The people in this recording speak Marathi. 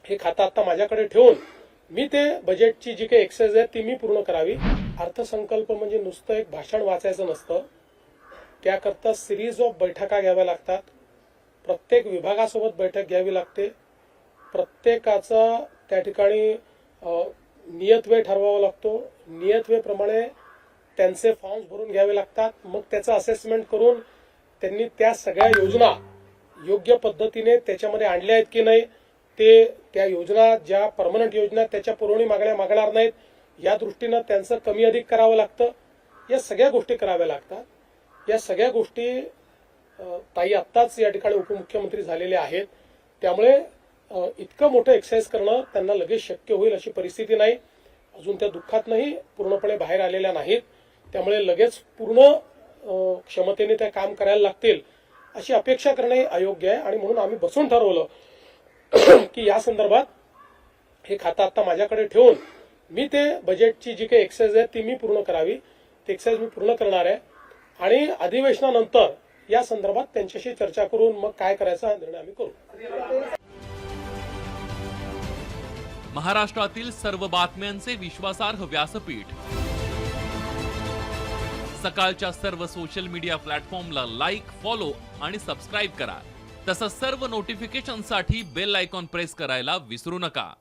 हे खातं आता माझ्याकडे ठेवून मी ते बजेटची जी काही एक्सरसाइज आहे ती मी पूर्ण करावी। अर्थसंकल्प म्हणजे नुसतं एक भाषण वाचायचं नसतं, त्याकरता सिरीज ऑफ बैठका घ्याव्या लागतात। प्रत्येक विभागासोबत बैठक घ्यावी लागते, प्रत्येकाचा त्या ठिकाणी नियत वेळ ठरवावा लागतो, नियत वेळेप्रमाणे त्यांचे फॉर्म्स भरून घ्यावे लागतात। मग त्याचं असेसमेंट करून त्यांनी त्या सगळ्या योजना योग्य पद्धतीने त्याच्यामध्ये आणल्या आहेत की नाही, ते त्या योजना ज्या परमनंट योजना त्याच्या पुरवणी मागण्या मागणार नाहीत या दृष्टीनं त्यांचं कमी अधिक करावं लागतं। या सगळ्या गोष्टी कराव्या लागतात। या सगळ्या गोष्टी ताई आत्ताच या ठिकाणी उपमुख्यमंत्री झालेले आहेत, त्यामुळे इतकं मोठं एक्सरसाइज करणं त्यांना लगेच शक्य होईल अशी परिस्थिती नाही। अजून त्या दुःखातनंही पूर्णपणे बाहेर आलेल्या नाहीत, त्यामुळे लगेच पूर्ण क्षमतेने ते काम करायला लागतील अशी अपेक्षा करणे अयोग्य आहे। आणि म्हणून आम्ही बसून ठरवलं की या संदर्भात हे खातं आता माझ्याकडे ठेवून मी ते बजेटची जी काही एक्सरसाइज आहे ती मी पूर्ण करावी। ती एक्सरसाइज मी पूर्ण करणार आहे आणि अधिवेशनानंतर या संदर्भात त्यांच्याशी चर्चा करून मग काय करायचा हा निर्णय आम्ही करू। महाराष्ट्रातील सर्व बातम्यांचे विश्वासार्ह व्यासपीठ, सकाळच्या सर्व सोशल मीडिया प्लॅटफॉर्मला लाईक, फॉलो आणि सबस्क्राईब करा। तसंच सर्व नोटिफिकेशनसाठी बेल आयकॉन प्रेस करायला विसरू नका।